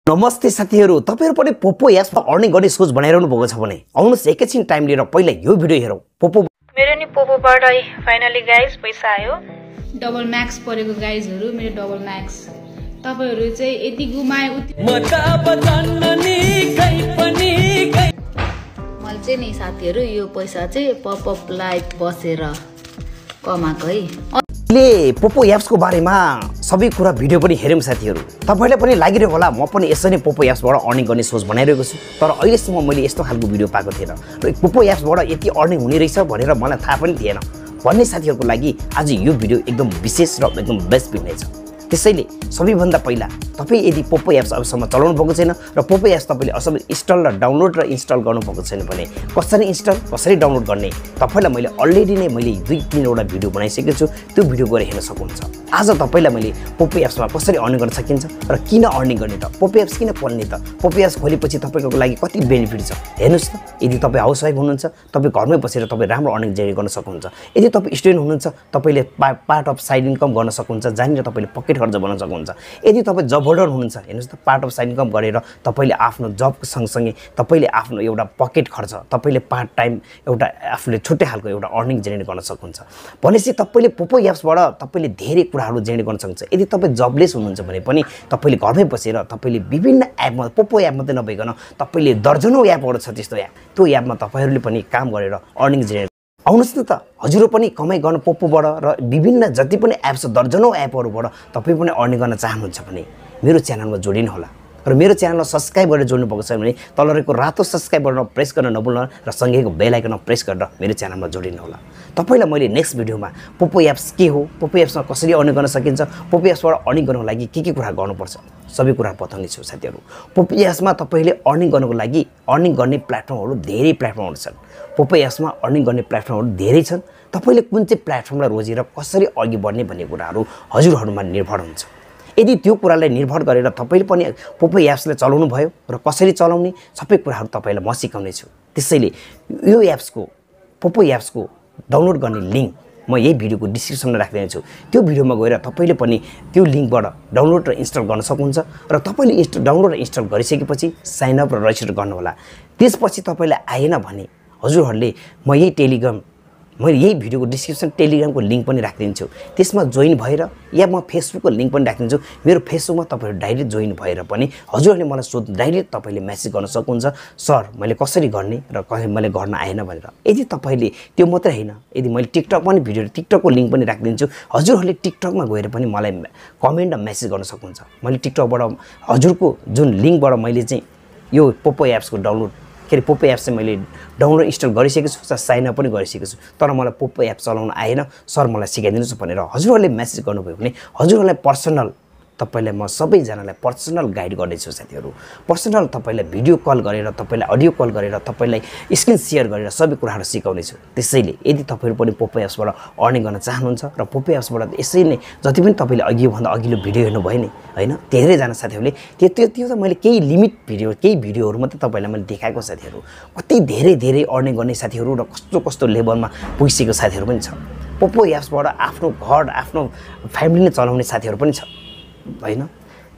नमस्ते साथीहरु, तपाईहरु पनि पोपो एप्समा अर्निङ गर्ने सोच बनाइरहनु भएको छ भने आउनुस् एकैछिन टाइम लिएर पहिला यो भिडियो हेरौं। पोपो मेरो नि पोपोबाट फाइनली गाइस पैसा आयो। डबल म्याक्स परेको गाइजहरु, मेरो डबल म्याक्स तपाईहरु चाहिँ यति गुमाए उति मैले चाहिँ नि साथीहरु यो पैसा चाहिँ पपअप लाइभ बसेर कमाएको है। ले पोपो एप्सको बारेमा सबै कुरा भिडियो पनि हेर्यौं साथीहरु। तपाईलाई पनि लागिरहेको होला म पनि यसरी पोपो एप्सबाट अर्निङ गर्ने सोच बनाइरहेको छु। तर अहिलेसम्म मैले यस्तो खालको भिडियो पाएको थिएन र पोपो एप्सबाट यति अर्निङ हुने रहेछ भनेर मलाई थाहा पनि थिएन भन्ने साथीहरुको लागि आज यो भिडियो एकदम विशेष र एकदम बेस्ट हुनेछ। त्यसैले सबैभन्दा पहिला तपाई यदि पोपो एप्स अबसम्म चलाउनु भएको छैन र पोपो एप्स तपाईले असल इन्स्टल र डाउनलोड र इन्स्टल गर्नु भएको छैन भने कसरी इन्स्टल कसरी डाउनलोड गर्ने तपाईलाई मैले अलरेडी नै मैले 2-3 वटा भिडियो बनाइसकेको छु। त्यो भिडियो गएर हेर्न सक्नुहुन्छ। आज तपाईलाई मैले पोपो एप्समा कसरी अर्निङ गर्न सकिन्छ र किन अर्निङ गर्ने त पोपो एप्स किन खोल्ने त पोपो एप्स खोलेपछि तपाईको लागि कति बेनिफिट छ हेर्नुस् त। यदि तपाई हाउसवाइफ हुनुहुन्छ तपाई घरमै बसेर तपाई राम्रो अर्निङ जेनेरेट गर्न सक्नुहुन्छ। यदि तपाई स्टुडेन्ट हुनुहुन्छ तपाईले पार्ट अफ साइड इन्कम गर्न सक्नुहुन्छ जहाँनिर तपाईले पकेट खर्च बनाउन सक्नुहुन्छ। यदि तपाई जब होल्डर हुनुहुन्छ हेर्नुस् त पार्ट अफ साइड इन्कम गरेर तपाईले आफ्नो जबको सँगसँगै तपाईले आफ्नो एउटा पकेट खर्च तपाईले पार्ट टाइम एउटा आफूले छुट्टै खालको एउटा अर्निङ जेनेरेट गर्न सक्नुहुन्छ। भनेपछि तपाईले पोपो एप्सबाट तपाईले धेरै कुराहरू जेनेरेट गर्न सक्नुहुन्छ। यदि तपाई जबलेस हुनुहुन्छ भने पनि तपाईले घरमै बसेर तपाईले विभिन्न एपमा पोपो एप मात्रै नभइकन तपाईले दर्जनौं एपहरू छ त्यस्तो एप त्यो एपमा तपाईहरुले पनि काम गरेर अर्निङ जेनेरेट आउनुस् न त हजुरहरु पनि कमाइ गर्न पोपोबाट र विभिन्न जति पनि एप्स दर्जनौं एपहरुबाट तपाई पनि अर्निङ गर्न चाहनुहुन्छ भने मेरो च्यानलमा जोडिनु होला र मेरो च्यानललाई सब्स्क्राइब गरेर जोड्नु भएको छ भने तल रहेको रातो सब्स्क्राइब बटन प्रेस गर्न नभुल्नु र सँगैको बेल आइकन प्रेस गरेर मेरो च्यानलमा जोडिनु होला। तपाईलाई मैले नेक्स्ट भिडियोमा पोपो एप्स के हो पोपो एप्समा कसरी अर्निङ गर्न सकिन्छ पोपो एप्सबाट अर्निङ गर्नको लागि के कुरा गर्नुपर्छ सबै कुरा बताउने छु साथीहरु। पोपो एप्समा तपाईले अर्निङ गर्नको लागि अर्निङ गर्ने प्लेटफर्महरु धेरै प्लेटफर्महरु छन्। पोपो एप्समा अर्निङ गर्ने प्लेटफर्महरु धेरै छन्। तपाईले कुन चाहिँ प्लेटफर्मलाई रोजेर कसरी अघि बढ्ने भन्ने कुराहरु हजुरहरुमा निर्भर हुन्छ। यदि त्यो कुरालाई निर्भर गरेर तपाईले पनि पोपो एप्सले चलाउनु भयो र कसरी चलाउने सबै कुराहरु तपाईलाई म सिकाउने छु। त्यसैले यो एप्सको पोपो एप्सको डाउनलोड गर्ने लिंक म यही भिडियोको डिस्क्रिप्सनमा राख्दिने छु। त्यो भिडियोमा गएर तपाईले पनि त्यो लिंकबाट डाउनलोड र इन्स्टल गर्न सक्नुहुन्छ र तपाईले डाउनलोड र इन्स्टल गरिसकेपछि साइन अप र रजिस्टर गर्नु होला। त्यसपछि तपाईलाई आएन भने हजुरहरुले म यही टेलिग्राम मैले यही भिडियोको डिस्क्रिप्सन टेलिग्रामको लिंक पनि राख्दिन्छु। त्यसमा जोइन भएर या म फेसबुकको लिंक पनि राख्दिन्छु। मेरो फेसबुकमा तपाईहरु डाइरेक्ट जोइन भएर पनि हजुरहरुले मलाई डाइरेक्ट तपाईले मेसेज गर्न सक्नुहुन्छ सर मैले कसरी गर्ने र कसरी मैले गर्न आएन भनेर। यदि तपाईले त्यो मात्रै हैन यदि मैले टिकटक पनि भिडियो टिकटकको लिंक पनि राख्दिन्छु हजुरहरुले टिकटकमा गएर पनि मलाई कमेन्ट र मेसेज गर्न सक्नुहुन्छ। मैले टिकटकबाट हजुरको जुन लिंकबाट मैले चाहिँ यो पोपो एप्सको डाउनलोड पोपो एप्स चाहिँ मैले डाउनलोड इन्स्टल गरिसकेको छु साइन अप पनि गरिसकेको छु। तर मलाई पोपो एप चलाउन आएन सर मलाई सिकाइदिनुस् भनेर हजुरहरुले मेसेज गर्नुभयो भने हजुरहरुलाई पर्सनल तपाईलाई म सबैजनालाई पर्सनल गाइड गर्नेछु साथीहरु। पर्सनल तपाईलाई भिडियो कल गरेर तपाईलाई अडियो कल गरेर तपाईलाई स्क्रिन शेयर गरेर सबै कुराहरु सिकाउने छु। त्यसैले यदि तपाईहरु पनि पोपो एप्सबाट अर्निङ गर्न चाहनुहुन्छ र पोपो एप्सबाट यसै नै जति पनि तपाईले अघिल्लो भिडियो हेर्नु भयो नि हैन धेरै जना साथीहरुले त्यो त मैले केही लिमिट भिडियो केही भिडियोहरु मात्रै तपाईलाई मैले देखाएको साथीहरु कति धेरै अर्निङ गर्ने साथीहरु र कस्तो लेभलमा पुगिसकेको साथीहरु पनि छ। पोपो एप्सबाट आफ्नो घर आफ्नो फ्यामिली नै चलाउने साथीहरु पनि छ हैन।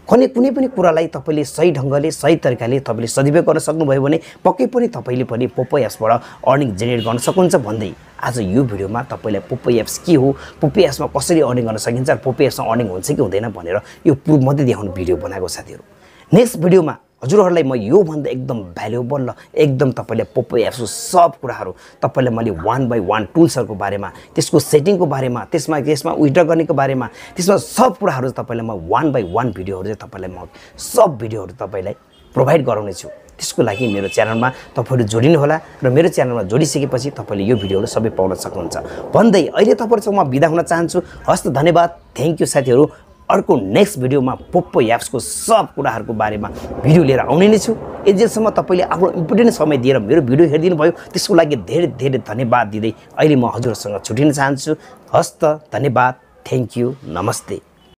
कुनै पनि कुरालाई तपाईले सही ढंगले सही तरिकाले तपाईले सदुपयोग गर्न सक्नुभयो भने पक्कै पनि तपाईले पनि पोपो एप्सबाट अर्निङ जेनेरेट गर्न सक्नुहुन्छ भन्दै आज यो भिडियोमा तपाईलाई पोपो एप्स के हो पोपो एप्समा कसरी अर्निङ गर्न सकिन्छ र पोपो एप्समा अर्निङ हुन्छ कि हुँदैन भनेर यो प्रुफ मात्रै देखाउने भिडियो बनाएको साथीहरु। नेक्स्ट भिडियोमा हजुरहरुलाई म यो भन्दा एकदम भ्यालुएबल र एकदम तपाईले पोपो एप्सको सब कुराहरु तपाईलाई मैले 1 बाइ 1 टुल्सहरुको बारेमा त्यसको सेटिङको बारेमा त्यसमा विथड्र गर्नेको बारेमा त्यसमा सब कुराहरु तपाईलाई म 1 बाइ 1 भिडियोहरु चाहिँ तपाईलाई म सब भिडियोहरु तपाईलाई प्रोवाइड गराउने छु। त्यसको लागि मेरो च्यानलमा तपाईहरु जोडिनु होला र मेरो च्यानलमा जोडिसकेपछि तपाईले यो भिडियोहरु सबै पाउन सक्नुहुन्छ भन्दै अहिले तपाईहरुसँग म बिदा हुन चाहन्छु। हस्त धन्यवाद थ्यांक यू साथीहरु। अर्को नेक्स्ट भिडियोमा पोपो एप्सको सब कुराहरुको बारेमा भिडियो लिएर आउने नै छु। यतिसम्म तपाईले आफ्नो इम्पोर्टेन्ट समय दिएर मेरो भिडियो हेरिदिनु भयो त्यसको लागि धेरै धन्यवाद दिँदै अहिले म हजुरसँग छुटिन चाहन्छु। हस्त धन्यवाद थ्यांक यू नमस्ते।